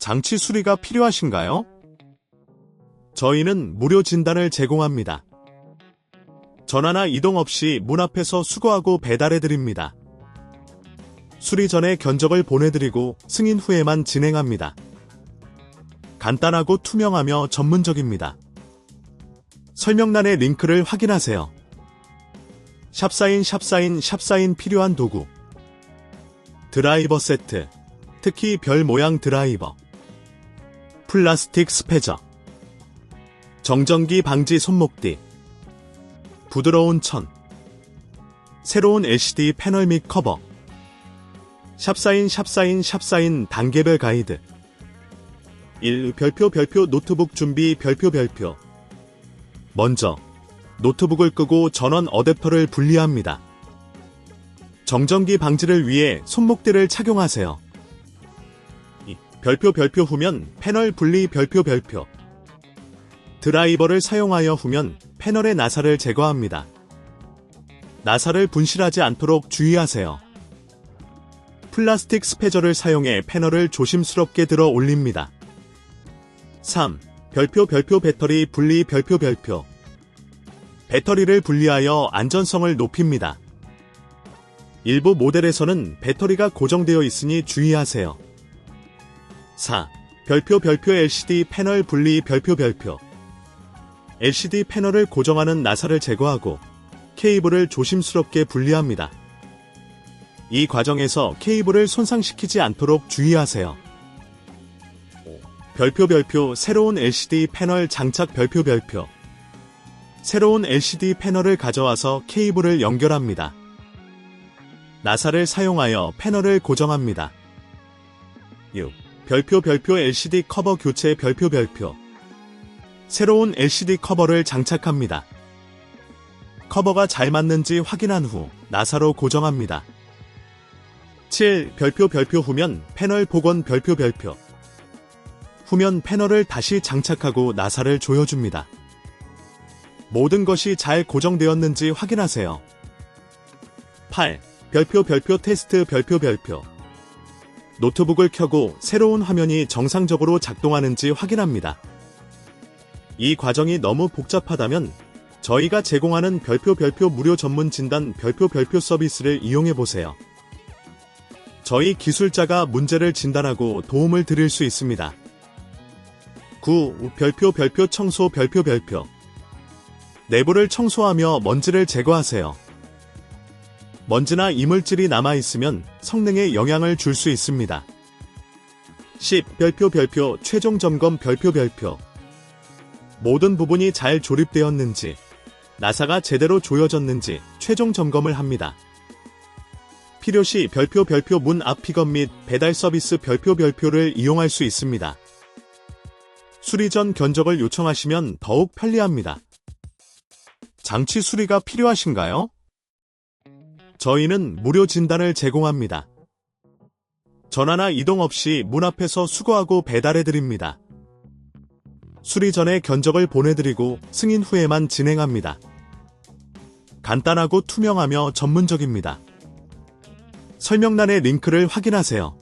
장치 수리가 필요하신가요? 저희는 무료 진단을 제공합니다. 전화나 이동 없이 문 앞에서 수거하고 배달해드립니다. 수리 전에 견적을 보내드리고 승인 후에만 진행합니다. 간단하고 투명하며 전문적입니다. 설명란의 링크를 확인하세요. 샵사인 필요한 도구. 드라이버 세트, 특히 별 모양 드라이버. 플라스틱 스패저. 정전기 방지 손목띠. 부드러운 천. 새로운 LCD 패널 및 커버. 샵사인 단계별 가이드. 1. 별표 노트북 준비 별표. 먼저 노트북을 끄고 전원 어댑터를 분리합니다. 정전기 방지를 위해 손목대를 착용하세요. 2. 별표 후면 패널 분리 별표. 드라이버를 사용하여 후면 패널의 나사를 제거합니다. 나사를 분실하지 않도록 주의하세요. 플라스틱 스패저를 사용해 패널을 조심스럽게 들어 올립니다. 3. 별표 배터리 분리 별표. 배터리를 분리하여 안전성을 높입니다. 일부 모델에서는 배터리가 고정되어 있으니 주의하세요. 4. 별표 LCD 패널 분리 별표. LCD 패널을 고정하는 나사를 제거하고 케이블을 조심스럽게 분리합니다. 이 과정에서 케이블을 손상시키지 않도록 주의하세요. 별표 새로운 LCD 패널 장착 별표. 새로운 LCD 패널을 가져와서 케이블을 연결합니다. 나사를 사용하여 패널을 고정합니다. 6. 별표 LCD 커버 교체 별표. 새로운 LCD 커버를 장착합니다. 커버가 잘 맞는지 확인한 후 나사로 고정합니다. 7. 별표 후면 패널 복원 별표. 후면 패널을 다시 장착하고 나사를 조여줍니다. 모든 것이 잘 고정되었는지 확인하세요. 8. 별표 테스트 별표. 노트북을 켜고 새로운 화면이 정상적으로 작동하는지 확인합니다. 이 과정이 너무 복잡하다면 저희가 제공하는 별표 무료 전문 진단 별표 서비스를 이용해보세요. 저희 기술자가 문제를 진단하고 도움을 드릴 수 있습니다. 9. 별표 청소 별표. 내부를 청소하며 먼지를 제거하세요. 먼지나 이물질이 남아있으면 성능에 영향을 줄 수 있습니다. 10. 별표 최종 점검 별표. 모든 부분이 잘 조립되었는지, 나사가 제대로 조여졌는지 최종 점검을 합니다. 필요시 별표 문 앞 픽업 및 배달 서비스 별표를 이용할 수 있습니다. 수리 전 견적을 요청하시면 더욱 편리합니다. 장치 수리가 필요하신가요? 저희는 무료 진단을 제공합니다. 전화나 이동 없이 문 앞에서 수거하고 배달해드립니다. 수리 전에 견적을 보내드리고 승인 후에만 진행합니다. 간단하고 투명하며 전문적입니다. 설명란의 링크를 확인하세요.